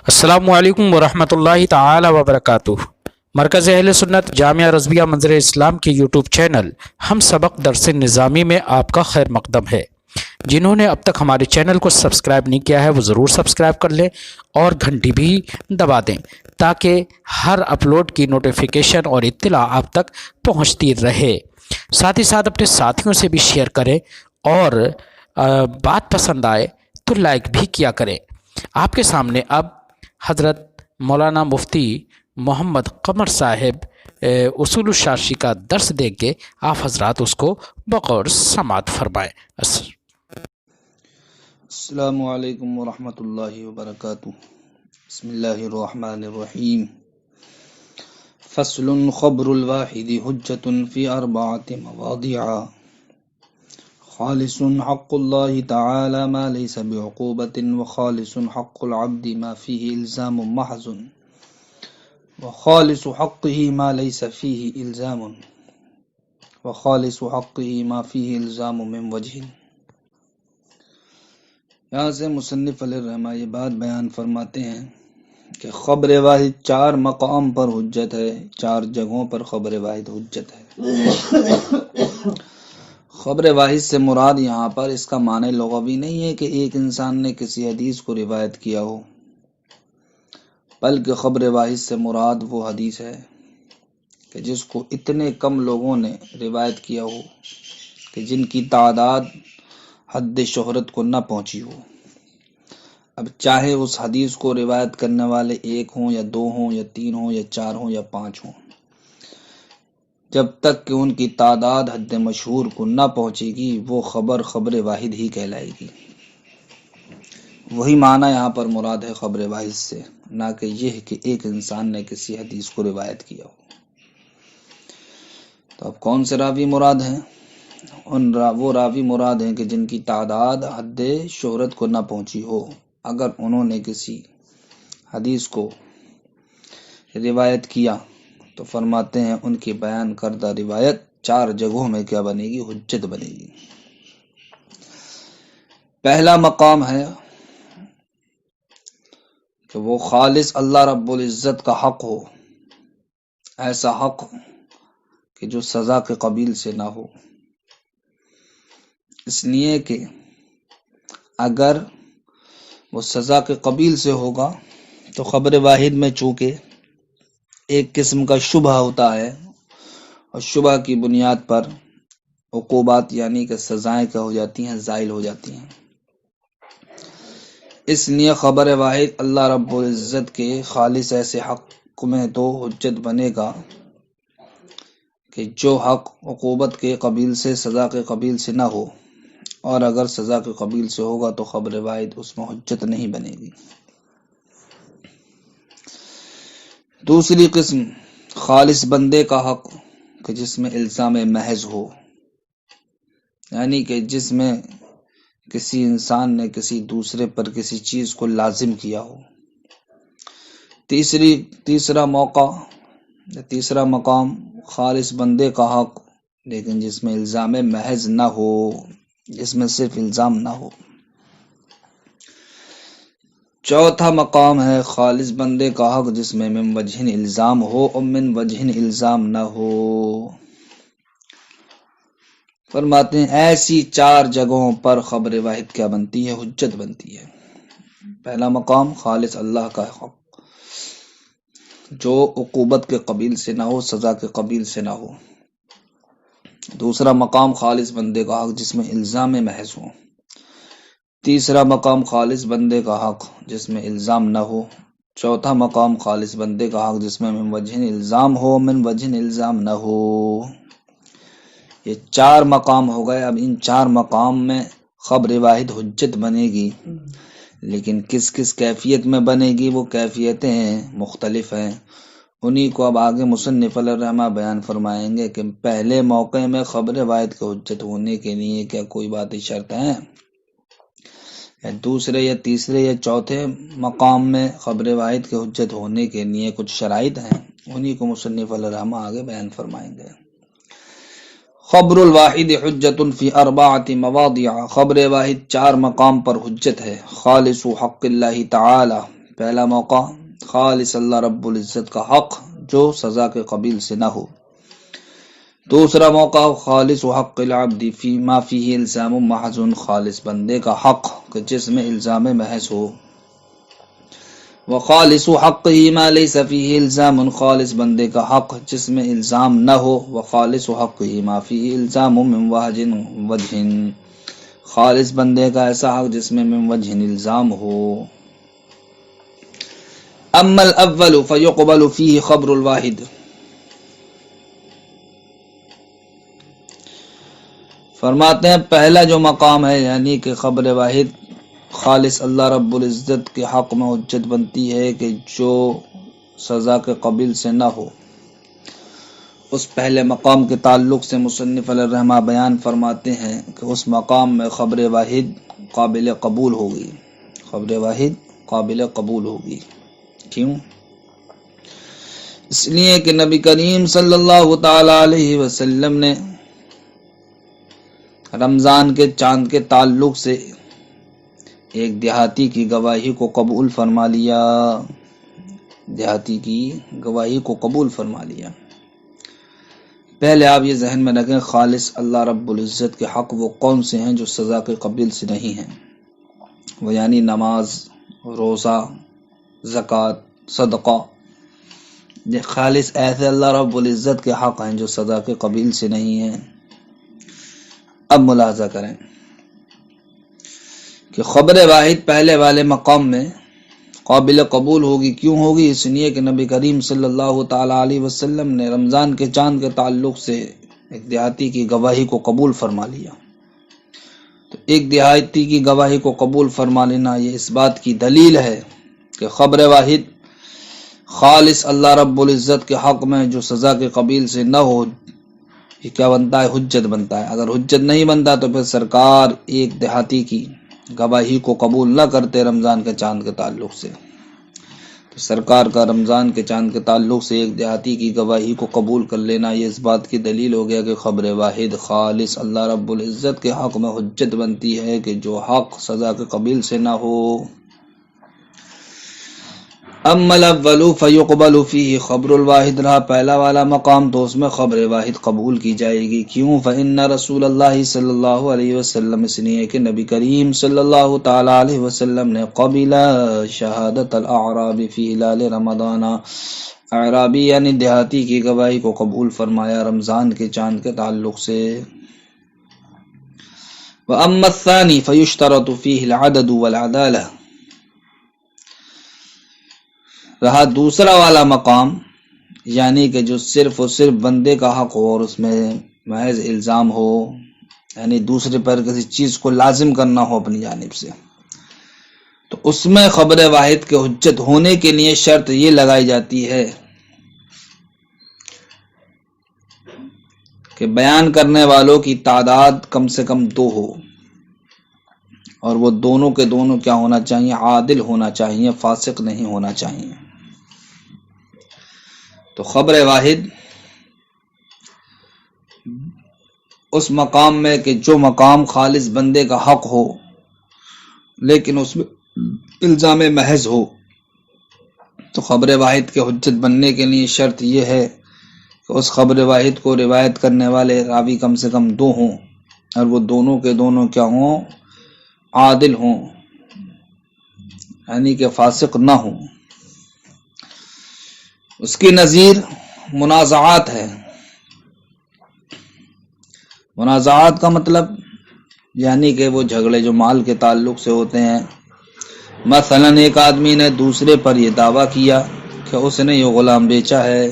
السلام علیکم ورحمۃ اللہ تعالی وبرکاتہ۔ مرکز اہل سنت جامعہ رضویہ منظر اسلام کے یوٹیوب چینل ہم سبق درس نظامی میں آپ کا خیر مقدم ہے۔ جنہوں نے اب تک ہمارے چینل کو سبسکرائب نہیں کیا ہے وہ ضرور سبسکرائب کر لیں اور گھنٹی بھی دبا دیں تاکہ ہر اپلوڈ کی نوٹیفیکیشن اور اطلاع آپ تک پہنچتی رہے۔ ساتھ ہی ساتھ اپنے ساتھیوں سے بھی شیئر کریں اور بات پسند آئے تو لائک بھی کیا کریں۔ آپ کے سامنے اب حضرت مولانا مفتی محمد قمر صاحب اصول الشاشی کا درس دیں گے، آپ حضرات اس کو بغور سماعت فرمائیں۔ السلام علیکم ورحمۃ اللہ وبرکاتہ۔ بسم اللہ الرحمن الرحیم۔ فصل خبر الواحد حجۃ فی اربعۃ مواضع، خالص حق اللہ تعالی ما لیس بعقوبۃ، وخالص حق العبد ما فیہ الزام محض، وخالص حقہ ما لیس فیہ الزام، وخالص حقہ ما فیہ الزام من وجہ۔ یہاں سے مصنف علیہ الرحمہ یہ بات بیان فرماتے ہیں کہ خبر واحد چار مقام پر حجت ہے، چار جگہوں پر خبر واحد حجت ہے۔ خبر واحد سے مراد یہاں پر اس کا معنی لغوی نہیں ہے کہ ایک انسان نے کسی حدیث کو روایت کیا ہو، بلکہ خبر واحد سے مراد وہ حدیث ہے کہ جس کو اتنے کم لوگوں نے روایت کیا ہو کہ جن کی تعداد حد شہرت کو نہ پہنچی ہو۔ اب چاہے اس حدیث کو روایت کرنے والے ایک ہوں یا دو ہوں یا تین ہوں یا چار ہوں یا پانچ ہوں، جب تک کہ ان کی تعداد حد مشہور کو نہ پہنچے گی وہ خبر واحد ہی کہلائے گی۔ وہی معنی یہاں پر مراد ہے خبر واحد سے، نہ کہ یہ کہ ایک انسان نے کسی حدیث کو روایت کیا ہو۔ تو اب کون سے راوی مراد ہیں؟ وہ راوی مراد ہیں کہ جن کی تعداد حد شہرت کو نہ پہنچی ہو۔ اگر انہوں نے کسی حدیث کو روایت کیا تو فرماتے ہیں ان کی بیان کردہ روایت چار جگہوں میں کیا بنے گی؟ حجت بنے گی۔ پہلا مقام ہے کہ وہ خالص اللہ رب العزت کا حق ہو، ایسا حق کہ جو سزا کے قبیل سے نہ ہو۔ اس لیے کہ اگر وہ سزا کے قبیل سے ہوگا تو خبر واحد میں چونکہ ایک قسم کا شبہ ہوتا ہے اور شبہ کی بنیاد پر عقوبات یعنی کہ سزائیں کیا ہو جاتی ہیں؟ زائل ہو جاتی ہیں۔ اس لیے خبر واحد اللہ رب العزت کے خالص ایسے حق میں تو حجت بنے گا کہ جو حق عقوبت کے قبیل سے سزا کے قبیل سے نہ ہو، اور اگر سزا کے قبیل سے ہوگا تو خبر واحد اس میں حجت نہیں بنے گی۔ دوسری قسم خالص بندے کا حق کہ جس میں الزام محض ہو، یعنی کہ جس میں کسی انسان نے کسی دوسرے پر کسی چیز کو لازم کیا ہو۔ تیسرا مقام خالص بندے کا حق لیکن جس میں الزام محض نہ ہو، جس میں صرف الزام نہ ہو۔ چوتھا مقام ہے خالص بندے کا حق جس میں من وجہ الزام ہو اور من وجہ الزام نہ ہو۔ فرماتے ہیں ایسی چار جگہوں پر خبر واحد کیا بنتی ہے؟ حجت بنتی ہے۔ پہلا مقام خالص اللہ کا حق جو عقوبت کے قبیل سے نہ ہو، سزا کے قبیل سے نہ ہو۔ دوسرا مقام خالص بندے کا حق جس میں الزام محض ہو۔ تیسرا مقام خالص بندے کا حق جس میں الزام نہ ہو۔ چوتھا مقام خالص بندے کا حق جس میں من وجہ الزام ہو، من وجہ الزام نہ ہو۔ یہ چار مقام ہو گئے۔ اب ان چار مقام میں خبر واحد حجت بنے گی، لیکن کس کس کیفیت میں بنے گی وہ کیفیتیں مختلف ہیں۔ انہی کو اب آگے مصنف علیہ الرحمہ بیان فرمائیں گے کہ پہلے موقع میں خبر واحد کے حجت ہونے کے لیے کیا کوئی باتیں شرط ہیں، یا دوسرے یا تیسرے یا چوتھے مقام میں خبر واحد کے حجت ہونے کے لیے کچھ شرائط ہیں۔ انہی کو مصنف علیہ الرحمہ آگے بیان فرمائیں گے۔ خبر الواحد حجت فی اربعۃ مواضع، خبر واحد چار مقام پر حجت ہے۔ خالص حق اللہ تعالی، پہلا موقع خالص اللہ رب العزت کا حق جو سزا کے قبیل سے نہ ہو. دوسرا موقع خالص حق العبد فيما فيه الزام محض، خالص بندے کا حق کہ جس میں الزام محض ہو. وخالص حقه ما ليس فيه الزام، خالص بندے کا حق جس میں الزام نہ ہو. وخالص حقه ما فيه الزام من وجه، خالص بندے کا ایسا حق جس میں من وجہ الزام ہو. اما الاول فيقبل فيه خبر الواحد، فرماتے ہیں پہلا جو مقام ہے یعنی کہ خبر واحد خالص اللہ رب العزت کے حق میں حجت بنتی ہے کہ جو سزا کے قبیل سے نہ ہو. اس پہلے مقام کے تعلق سے مصنف علیہ الرحمہ بیان فرماتے ہیں کہ اس مقام میں خبر واحد قابل قبول ہوگی. خبر واحد قابل قبول ہوگی. کیوں؟ اس لیے کہ نبی کریم صلی اللہ تعالی علیہ وسلم نے رمضان کے چاند کے تعلق سے ایک دیہاتی کی گواہی کو قبول فرما لیا. دیہاتی کی گواہی کو قبول فرما لیا. پہلے آپ یہ ذہن میں رکھیں خالص اللہ رب العزت کے حق وہ کون سے ہیں جو سزا کے قبیل سے نہیں ہیں. وہ یعنی نماز، روزہ، زکوٰۃ، صدقہ، یہ خالص ایسے اللہ رب العزت کے حق ہیں جو سزا کے قبیل سے نہیں ہیں. اب ملاحظہ کریں کہ خبر واحد پہلے والے مقام میں قابل قبول ہوگی. کیوں ہوگی؟ اس لیے کہ نبی کریم صلی اللہ تعالی علیہ وسلم نے رمضان کے چاند کے تعلق سے ایک دیہاتی کی گواہی کو قبول فرما لیا. تو ایک دیہاتی کی گواہی کو قبول فرما لینا یہ اس بات کی دلیل ہے کہ خبر واحد خالص اللہ رب العزت کے حق میں جو سزا کے قبیل سے نہ ہو یہ کیا بنتا ہے؟ حجت بنتا ہے. اگر حجت نہیں بنتا تو پھر سرکار ایک دیہاتی کی گواہی کو قبول نہ کرتے رمضان کے چاند کے تعلق سے. تو سرکار کا رمضان کے چاند کے تعلق سے ایک دیہاتی کی گواہی کو قبول کر لینا یہ اس بات کی دلیل ہو گیا کہ خبر واحد خالص اللہ رب العزت کے حق میں حجت بنتی ہے کہ جو حق سزا کے قبیل سے نہ ہو. اما الاول فیقبل فیہ خبر الواحد، رہا پہلا والا مقام تو اس میں خبر واحد قبول کی جائے گی. کیوں؟ فإن رسول اللہ صلی اللہ علیہ وسلم، اس لیے کہ نبی کریم صلی اللہ تعالی علیہ وسلم نے قبل شہادت الاعراب فی ہلال رمضان، اعرابی یعنی دیہاتی کی گواہی کو قبول فرمایا رمضان کے چاند کے تعلق سے. واما الثانی فیشترط فیہ العدد والعدالہ، رہا دوسرا والا مقام یعنی کہ جو صرف اور صرف بندے کا حق ہو اور اس میں محض الزام ہو، یعنی دوسرے پر کسی چیز کو لازم کرنا ہو اپنی جانب سے، تو اس میں خبر واحد کے حجت ہونے کے لیے شرط یہ لگائی جاتی ہے کہ بیان کرنے والوں کی تعداد کم سے کم 2 ہو، اور وہ دونوں کے دونوں کیا ہونا چاہیے؟ عادل ہونا چاہیے، فاسق نہیں ہونا چاہیے. تو خبر واحد اس مقام میں کہ جو مقام خالص بندے کا حق ہو لیکن اس میں الزام محض ہو، تو خبر واحد کے حجت بننے کے لیے شرط یہ ہے کہ اس خبر واحد کو روایت کرنے والے راوی کم سے کم 2 ہوں، اور وہ دونوں کے دونوں کیا ہوں؟ عادل ہوں، یعنی کہ فاسق نہ ہوں. اس کی نظیر منازعات ہے. منازعات کا مطلب یعنی کہ وہ جھگڑے جو مال کے تعلق سے ہوتے ہیں. مثلا ایک آدمی نے دوسرے پر یہ دعویٰ کیا کہ اس نے یہ غلام بیچا ہے،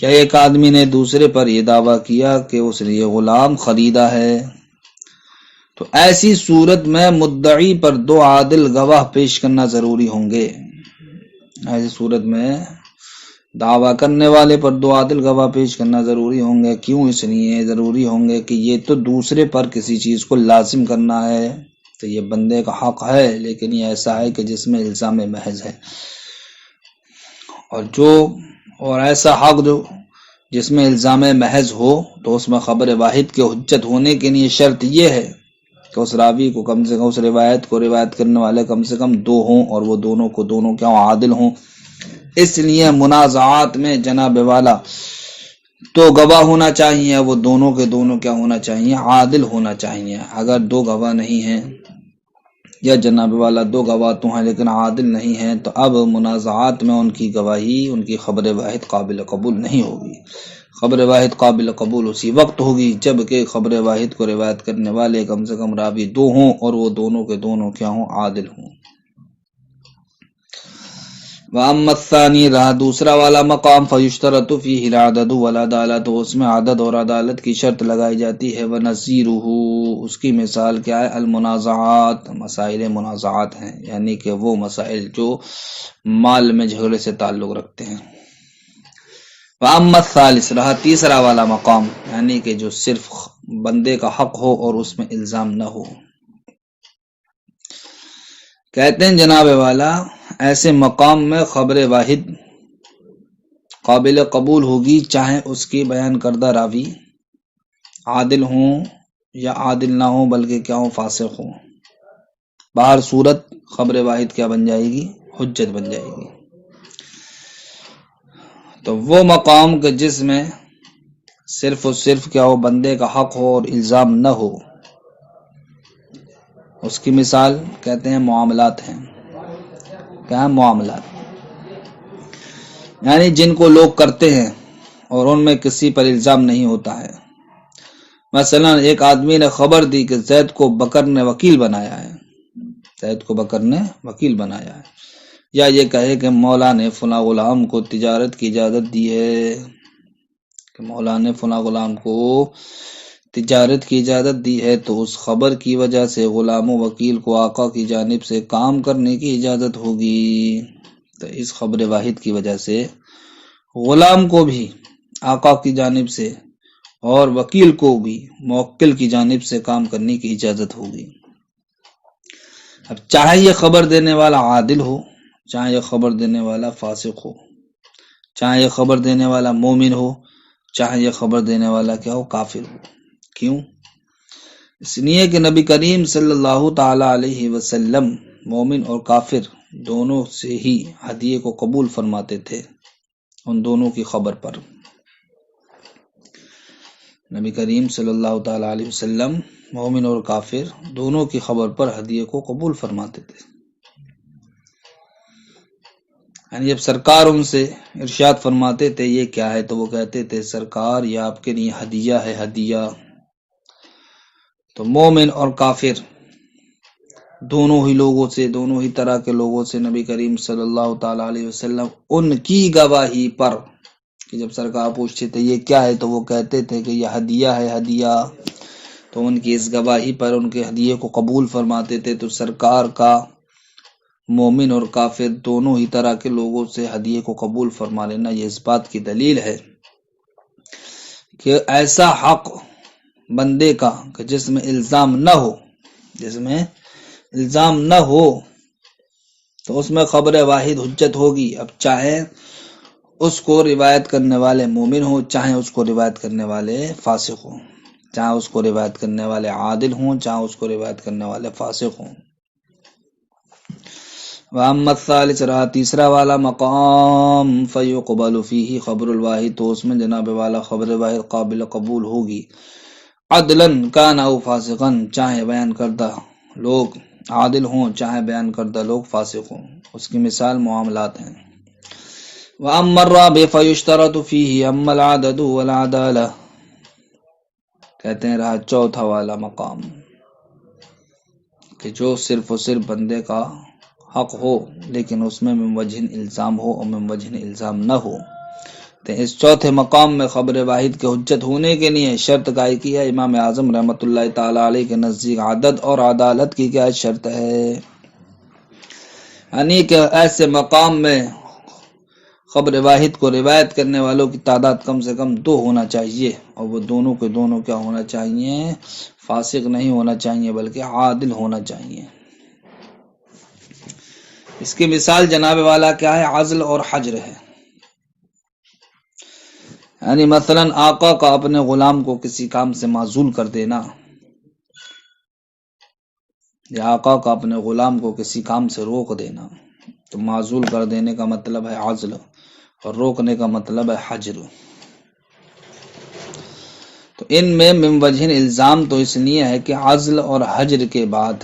یا ایک آدمی نے دوسرے پر یہ دعویٰ کیا کہ اس نے یہ غلام خریدا ہے. تو ایسی صورت میں مدعی پر 2 عادل گواہ پیش کرنا ضروری ہوں گے. ایسی صورت میں دعویٰ کرنے والے پر 2 عادل گواہ پیش کرنا ضروری ہوں گے. کیوں؟ اس لیے ضروری ہوں گے کہ یہ تو دوسرے پر کسی چیز کو لازم کرنا ہے، تو یہ بندے کا حق ہے لیکن یہ ایسا ہے کہ جس میں الزام محض ہے، اور ایسا حق جو جس میں الزام محض ہو تو اس میں خبر واحد کے حجت ہونے کے لیے شرط یہ ہے کہ اس راوی کو کم سے کم، اس روایت کو روایت کرنے والے کم سے کم 2 ہوں، اور وہ دونوں کو دونوں کیا ہوں، عادل ہوں۔ اس لیے منازعات میں جناب والا 2 گواہ ہونا چاہیے، وہ دونوں کے دونوں کیا ہونا چاہیے، عادل ہونا چاہیے۔ اگر 2 گواہ نہیں ہیں یا جناب والا 2 گواہ تو ہیں لیکن عادل نہیں ہیں، تو اب منازعات میں ان کی گواہی، ان کی خبر واحد قابل قبول نہیں ہوگی۔ خبر واحد قابل قبول اسی وقت ہوگی جب کہ خبر واحد کو روایت کرنے والے کم سے کم راوی 2 ہوں، اور وہ دونوں کے دونوں کیا ہوں، عادل ہوں۔ وَأَمَّا الثَّانِي، رہا دوسرا والا مقام، فَيُشْتَرَطُ فِيهِ الْعَدَدُ وَالْعَدَالَةُ، تو اس میں عدد اور عدالت کی شرط لگائی جاتی ہے۔ وَنَظِيرُهُ، اس کی مثال کیا ہے، المنازعات، مسائل منازعات ہیں، یعنی کہ وہ مسائل جو مال میں جھگڑے سے تعلق رکھتے ہیں۔ وَأَمَّا الثَّالِثُ، رہا تیسرا والا مقام، یعنی کہ جو صرف بندے کا حق ہو اور اس میں الزام نہ ہو۔ کہتے ہیں جناب والا ایسے مقام میں خبر واحد قابل قبول ہوگی چاہے اس کی بیان کردہ راوی عادل ہوں یا عادل نہ ہوں بلکہ کیا ہوں، فاسق ہوں۔ باہر صورت خبر واحد کیا بن جائے گی، حجت بن جائے گی۔ تو وہ مقام کہ جس میں صرف اور صرف کیا ہو، بندے کا حق ہو اور الزام نہ ہو، اس کی مثال کہتے ہیں معاملات ہیں۔ کیا ہے، معاملات، یعنی جن کو لوگ کرتے ہیں اور ان میں کسی پر الزام نہیں ہوتا ہے۔ مثلا ایک آدمی نے خبر دی کہ زید کو بکر نے وکیل بنایا ہے، زید کو بکر نے وکیل بنایا ہے، یا یہ کہے کہ مولا نے فلاں غلام کو تجارت کی اجازت دی ہے، کہ مولا نے فلاں غلام کو تجارت کی اجازت دی ہے، تو اس خبر کی وجہ سے غلام و وکیل کو آقا کی جانب سے کام کرنے کی اجازت ہوگی۔ تو اس خبر واحد کی وجہ سے غلام کو بھی آقا کی جانب سے اور وکیل کو بھی موکل کی جانب سے کام کرنے کی اجازت ہوگی۔ اب چاہے یہ خبر دینے والا عادل ہو، چاہے یہ خبر دینے والا فاسق ہو، چاہے یہ خبر دینے والا مومن ہو، چاہے یہ خبر دینے والا کیا ہو، کافر ہو۔ کیوں؟ اس لیے کہ نبی کریم صلی اللہ تعالی علیہ وسلم مومن اور کافر دونوں سے ہی ہدیے کو قبول فرماتے تھے، ان دونوں کی خبر پر۔ نبی کریم صلی اللہ تعالی علیہ وسلم مومن اور کافر دونوں کی خبر پر ہدیے کو قبول فرماتے تھے۔ یعنی جب سرکار ان سے ارشاد فرماتے تھے یہ کیا ہے، تو وہ کہتے تھے سرکار یہ آپ کے لیے ہدیہ ہے، ہدیہ۔ تو مومن اور کافر دونوں ہی لوگوں سے، دونوں ہی طرح کے لوگوں سے نبی کریم صلی اللہ تعالی علیہ وسلم ان کی گواہی پر، کہ جب سرکار پوچھتے تھے یہ کیا ہے تو وہ کہتے تھے کہ یہ ہدیہ ہے، ہدیہ، تو ان کی اس گواہی پر ان کے ہدیے کو قبول فرماتے تھے۔ تو سرکار کا مومن اور کافر دونوں ہی طرح کے لوگوں سے ہدیے کو قبول فرما لینا، یہ اس بات کی دلیل ہے کہ ایسا حق بندے کا کہ جس میں الزام نہ ہو، جس میں الزام نہ ہو، تو اس میں خبر واحد حجت ہوگی۔ اب چاہے اس کو روایت کرنے والے مومن ہوں، چاہے اس کو روایت کرنے والے فاسق ہوں، چاہے اس کو روایت کرنے والے عادل ہوں، چاہے اس کو روایت کرنے والے فاسق ہوں۔ وَأَمَّا الثَّالِثُ، رہا تیسرا والا مقام، فَيُقْبَلُ فِيهِ خبر الواحد، تو اس میں جناب والا خبر واحد قابل قبول ہوگی، عدلاً کان او فاسقاً، چاہے بیان کردہ لوگ عادل ہوں، چاہے بیان کردہ لوگ فاسق ہوں۔ اس کی مثال معاملات ہیں۔ وَأَمَّا الرَّابِعُ فَيُشْتَرَطُ فِيهِ أَمَّا الْعَدَدُ وَالْعَدَالَةُ، کہتے ہیں رہا چوتھا والا مقام کہ جو صرف اور صرف بندے کا حق ہو لیکن اس میں من وجہ الزام ہو اور من وجہ الزام نہ ہو۔ تو اس چوتھے مقام میں خبر واحد کے حجت ہونے کے لیے شرط قائل کی ہے امام اعظم رحمۃ اللہ تعالی علیہ کے نزدیک، عدد اور عدالت کی کیا شرط ہے، یعنی کہ ایسے مقام میں خبر واحد کو روایت کرنے والوں کی تعداد کم سے کم 2 ہونا چاہیے، اور وہ دونوں کے دونوں کیا ہونا چاہیے، فاسق نہیں ہونا چاہیے بلکہ عادل ہونا چاہیے۔ اس کی مثال جناب والا کیا ہے، عزل اور حجر ہے۔ یعنی مثلا آقا کا اپنے غلام کو کسی کام سے معزول کر دینا، یا آقا کا اپنے غلام کو کسی کام سے روک دینا، تو معزول کر دینے کا مطلب ہے عزل، اور روکنے کا مطلب ہے حجر۔ تو ان میں من وجہ الزام تو اس لیے ہے کہ عزل اور حجر کے بعد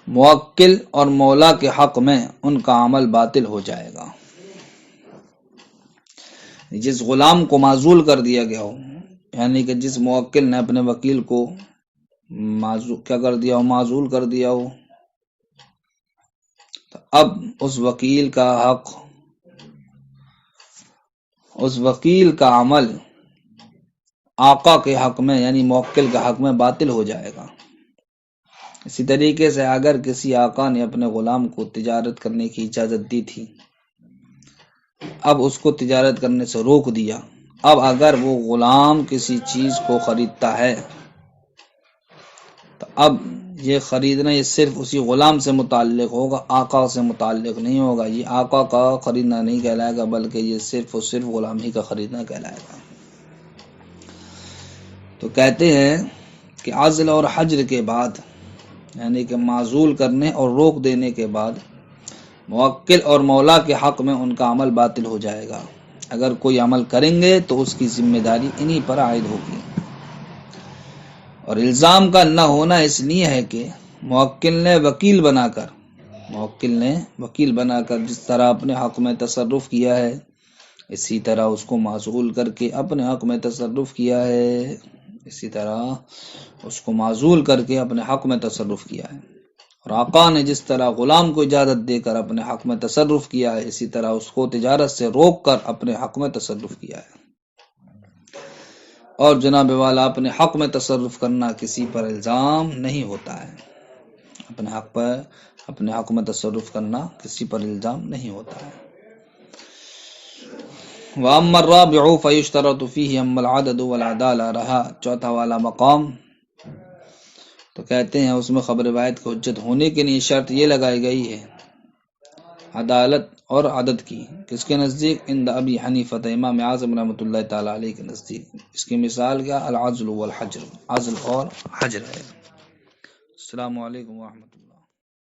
موکل اور مولا کے حق میں ان کا عمل باطل ہو جائے گا۔ جس غلام کو معزول کر دیا گیا ہو، یعنی کہ جس موکل نے اپنے وکیل کو کیا کر دیا ہو، معزول کر دیا ہو، تو اب اس وکیل کا حق، اس وکیل کا عمل آقا کے حق میں یعنی موکل کے حق میں باطل ہو جائے گا۔ اسی طریقے سے اگر کسی آقا نے اپنے غلام کو تجارت کرنے کی اجازت دی تھی، اب اس کو تجارت کرنے سے روک دیا، اب اگر وہ غلام کسی چیز کو خریدتا ہے تو اب یہ خریدنا یہ صرف اسی غلام سے متعلق ہوگا، آقا سے متعلق نہیں ہوگا۔ یہ آقا کا خریدنا نہیں کہلائے گا، بلکہ یہ صرف اور صرف غلام ہی کا خریدنا کہلائے گا۔ تو کہتے ہیں کہ عزل اور حجر کے بعد، یعنی کہ معزول کرنے اور روک دینے کے بعد، موکل اور مولا کے حق میں ان کا عمل باطل ہو جائے گا۔ اگر کوئی عمل کریں گے تو اس کی ذمہ داری انہی پر عائد ہوگی۔ اور الزام کا نہ ہونا اس لیے ہے کہ موکل نے وکیل بنا کر جس طرح اپنے حق میں تصرف کیا ہے، اسی طرح اس کو معزول کر کے اپنے حق میں تصرف کیا ہے، اور آقا نے جس طرح غلام کو اجازت دے کر اپنے حق میں تصرف کیا ہے، اسی طرح اس کو تجارت سے روک کر اپنے حق میں تصرف کیا ہے۔ اور جناب والا، اپنے حق میں تصرف کرنا کسی پر الزام نہیں ہوتا ہے، اپنے حق میں تصرف کرنا کسی پر الزام نہیں ہوتا ہے۔ وَأَمَّا الرَّابِعُ فَيُشْتَرَطُ فِيهِ أَمَّا الْعَدَدُ وَالْعَدَالَةُ رہا چوتھا والا مقام، تو کہتے ہیں اس میں خبر روایت کی حجت ہونے کے لیے شرط یہ لگائی گئی ہے عدالت اور عدد کی۔ کس کے نزدیک؟ عند ابی حنیفہ، امام اعظم رحمۃ اللہ تعالی علیہ کے نزدیک۔ اس کی مثال کیا؟ العزل والحجر، عزل اور حجر ہے۔ السلام علیکم ورحمۃ اللہ۔